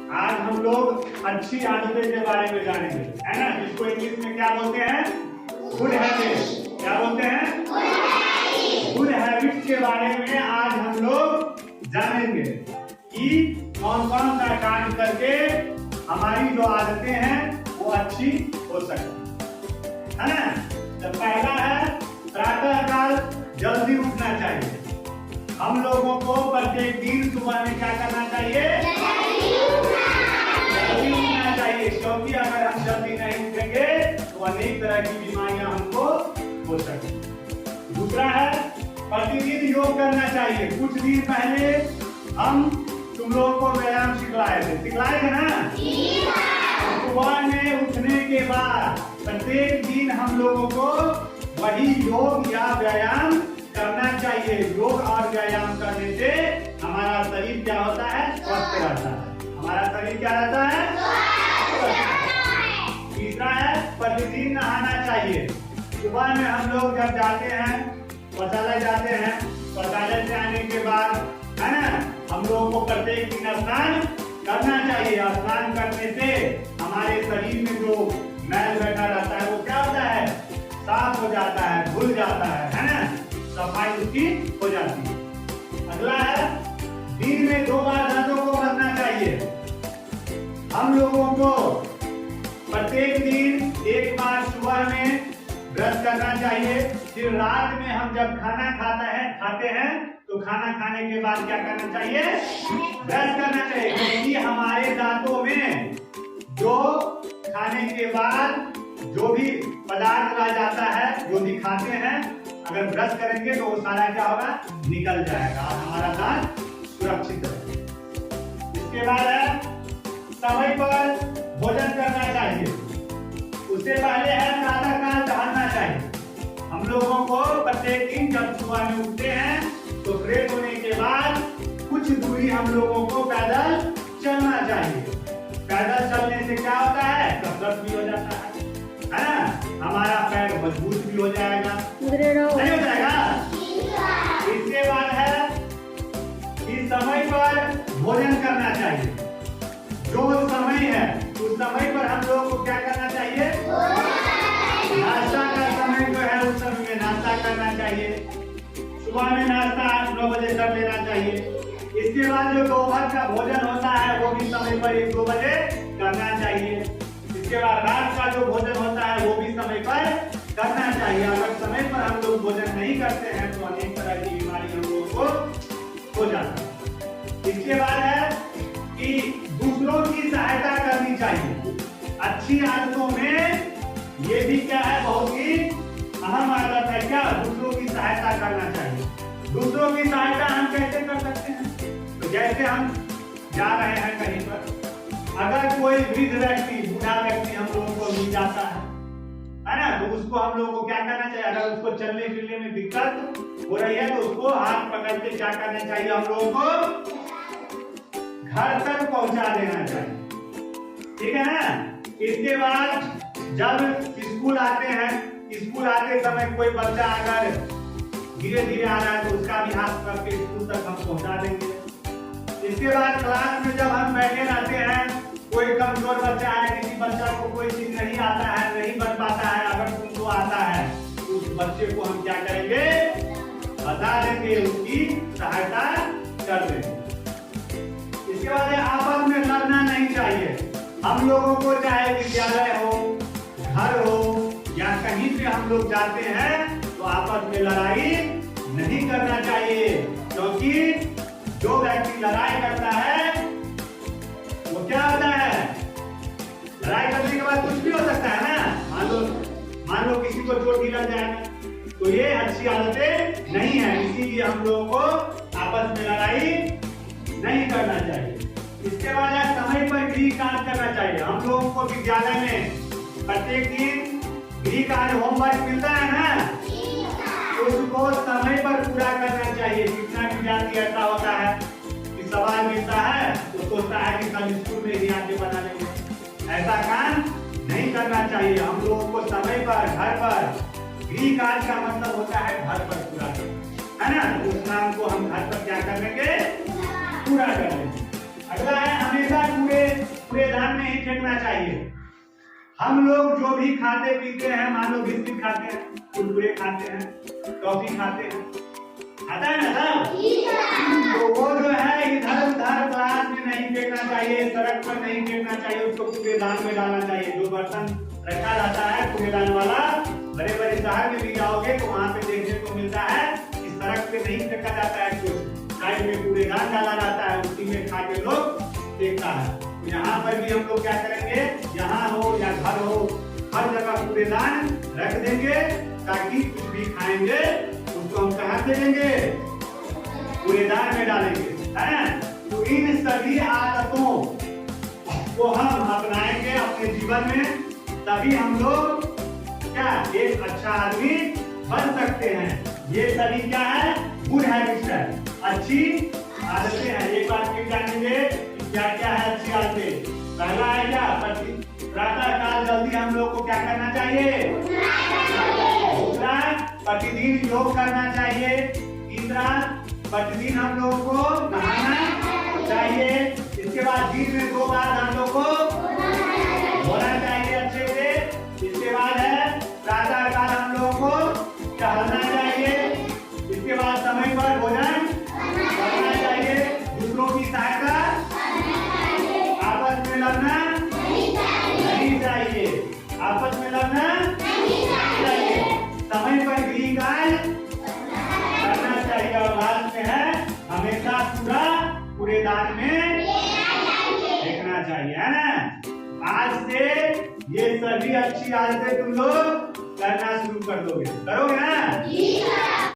आज हम लोग अच्छी आदतें के बारे में जानेंगे, है ना, जिसको इंग्लिश में क्या बोलते हैं, गुड हैबिट। क्या बोलते हैं, गुड हैबिट के बारे में आज हम लोग जानेंगे कि कौन कौन सा काम करके हमारी जो आदतें हैं वो अच्छी हो सकती है ना। तो पहला है प्रातः काल जल्दी उठना चाहिए। हम लोगों को प्रत्येक दिन सुबह में क्या करना चाहिए, जल्दी उठना चाहिए, क्योंकि अगर हम जल्दी नहीं उठेंगे तो अनेक तरह की बीमारियां हमको हो सकती। दूसरा है प्रतिदिन योग करना चाहिए। कुछ दिन पहले हम तुम लोगों को व्यायाम सिखलाए थे ना। सुबह में उठने के बाद प्रत्येक दिन हम लोगों को वही योग या व्यायाम करना चाहिए। योग और व्यायाम करने से हमारा शरीर क्या होता है, स्वस्थ रहता है। हमारा शरीर क्या रहता है, तीसरा है प्रतिदिन नहाना चाहिए। सुबह में हम लोग जब जाते हैं शौचालय जाते हैं, शौचालय से आने के बाद है ना, हम लोगों को प्रत्येक दिन स्नान करना चाहिए। स्नान करने से हमारे शरीर में जो मैल बैठा रहता है वो क्या होता है, साफ हो जाता है, धुल जाता है ना, सफाई उसकी हो जाती है। अगला है दिन में 2 बार दांतों को मलना चाहिए। हम लोगों को प्रत्येक दिन 1 बार सुबह में ब्रश करना चाहिए। फिर रात में हम जब खाना खाते हैं तो खाना खाने के बाद क्या करना चाहिए, ब्रश करना चाहिए, क्योंकि हमारे दांतों में जो खाने के बाद जो भी पदार्थ रह जाता है, जो भी खाते हैं, अगर ब्रश करेंगे तो वो सारा क्या होगा, निकल जाएगा और हमारा दांत सुरक्षित रहेगा। इसके बाद है समय पर भोजन करना चाहिए। उससे पहले है प्रातः काल टहलना चाहिए। हम लोगों को प्रत्येक दिन जब सुबह में उठते हैं तो फ्रेश होने के बाद कुछ दूरी हम लोगों को पैदल चलना चाहिए। पैदल चलने से क्या होता है, कसरत भी हो जाता है ना, हमारा पैर मजबूत भी हो जाएगा, नहीं हो जाएगा। इसके बाद है कि समय पर भोजन करना चाहिए। जो समय है उस समय पर हम लोगों को क्या करना चाहिए, नाश्ता का समय जो है उस समय में नाश्ता करना चाहिए। सुबह में नाश्ता 8-9 बजे कर लेना चाहिए। इसके बाद जो दोपहर का भोजन होता है वो भी समय पर 1-2 बजे करना चाहिए। इसके बाद रात का जो भोजन होता है वो भी समय पर करना चाहिए। अगर समय पर हम लोग भोजन नहीं करते हैं तो अनेक तरह की बीमारी हम लोगों को हो जाती है। इसके बाद है कि दूसरों की सहायता करनी चाहिए। अच्छी आदतों में ये भी क्या है, बहुत ही अहम आदत है, क्या, दूसरों की सहायता करना चाहिए। दूसरों की सहायता हम कैसे कर सकते हैं, तो जैसे हम जा रहे हैं कहीं पर, अगर कोई वृद्ध व्यक्ति, बूढ़ा व्यक्ति हम लोगों को मिल जाता है ना, तो उसको हम लोगों को क्या करना चाहिए, अगर उसको चलने फिरने में दिक्कत हो रही है तो उसको हाथ पकड़ के क्या करना चाहिए, हम लोगों को घर तक पहुंचा देना चाहिए, ठीक है ना। इसके बाद जब स्कूल आते हैं, स्कूल आते समय कोई बच्चा अगर धीरे धीरे आ रहा है तो उसका भी हाथ पकड़ के स्कूल तक हम पहुंचा देंगे। इसके बाद क्लास में जब हम बैठे रहते हैं, कोई कमजोर बच्चा है, किसी बच्चा को कोई चीज नहीं आता है, नहीं बन पाता है, अगर तुमको आता है तो उस बच्चे को हम क्या करेंगे, बता देंगे, उसकी सहायता कर देंगे। इसके बाद आपस में लड़ना नहीं चाहिए। हम लोगों को चाहे विद्यालय हो, घर हो या कहीं पे हम लोग जाते हैं तो आपस में लड़ाई नहीं करना चाहिए, क्योंकि जो व्यक्ति लड़ाई करता है वो क्या होता है, लड़ाई करने के बाद कुछ भी हो सकता है ना। मान लो किसी को चोट लग जाएगा, तो ये अच्छी आदतें नहीं है। इसीलिए हम लोगों को आपस में लड़ाई नहीं करना चाहिए। इसके बाद समय पर गृह कार्य करना चाहिए। हम लोगों को विद्यालय में प्रत्येक दिन गृह कार्य होमवर्क मिलता है ना, तो उसको समय पर पूरा करना चाहिए। कितना विद्यार्थी ऐसा होता है कि सवाल मिलता है तो सोचता है कि कल स्कूल में ही आके बना लेंगे, ऐसा काम नहीं करना चाहिए। हम लोगों को समय पर घर पर, गृह कार्य का मतलब होता है घर पर पूरा करना, है ना, तो उस काम को हम घर पर क्या कर लेंगे, पूरा कर लेंगे। अगला है हमेशा पूरे नहीं फेंकना चाहिए। हम लोग जो भी खाते पीते हैं, मान लो बिस्किट खाते हैं, कुरकुरे खाते हैं, टॉफी खाते हैं, आता है ना सब, तो वो जो है इधर उधर क्लास में नहीं फेंकना चाहिए, सड़क पर नहीं फेंकना चाहिए, उसको कूड़ेदान में डालना चाहिए। जो बर्तन रखा रहता है कूड़ेदान वाला, बड़े बड़े शहर में भी जाओगे तो वहाँ पे देखने को मिलता है कि सड़क पे नहीं फेंका जाता है, कुछ साइड में कूड़ेदान डाला रहता है, उसी में खा के लोग फेंकता है। यहाँ पर भी हम लोग क्या करेंगे, यहाँ हो या घर हो, हर जगह कूड़ेदान रख देंगे, ताकि कुछ भी खाएंगे उसको हम कहाँ फेंकेंगे, कूड़ेदान में डालेंगे, है। तो इन सभी आदतों को हम अपनाएंगे अपने जीवन में, तभी हम लोग क्या एक अच्छा आदमी बन सकते हैं। ये सभी क्या है, गुड हैबिट्स है, अच्छी आदतें हैं। एक बार फिर जानेंगे क्या क्या है अच्छी आदतें। पहला है क्या, प्रातः काल जल्दी हम लोग को क्या करना चाहिए, दूसरा प्रतिदिन योग करना चाहिए, तीसरा प्रतिदिन हम लोग को नहाना चाहिए, इसके बाद दिन में 2 बार हम लोग को धोना चाहिए अच्छे से, इसके बाद है प्रातः काल हम लोग को टहलना चाहिए, इसके बाद समय पर भोजन करना चाहिए, दूसरों की सहायता आपस में लड़ना नहीं चाहिए, आपस में लड़ना नहीं चाहिए, समय पर गृह कार्य करना चाहिए, और लास्ट में है हमेशा कूड़ेदान में फेंकना चाहिए, है ना। आज से ये सभी अच्छी आदतें तुम लोग करना शुरू कर दोगे, करोगे ना।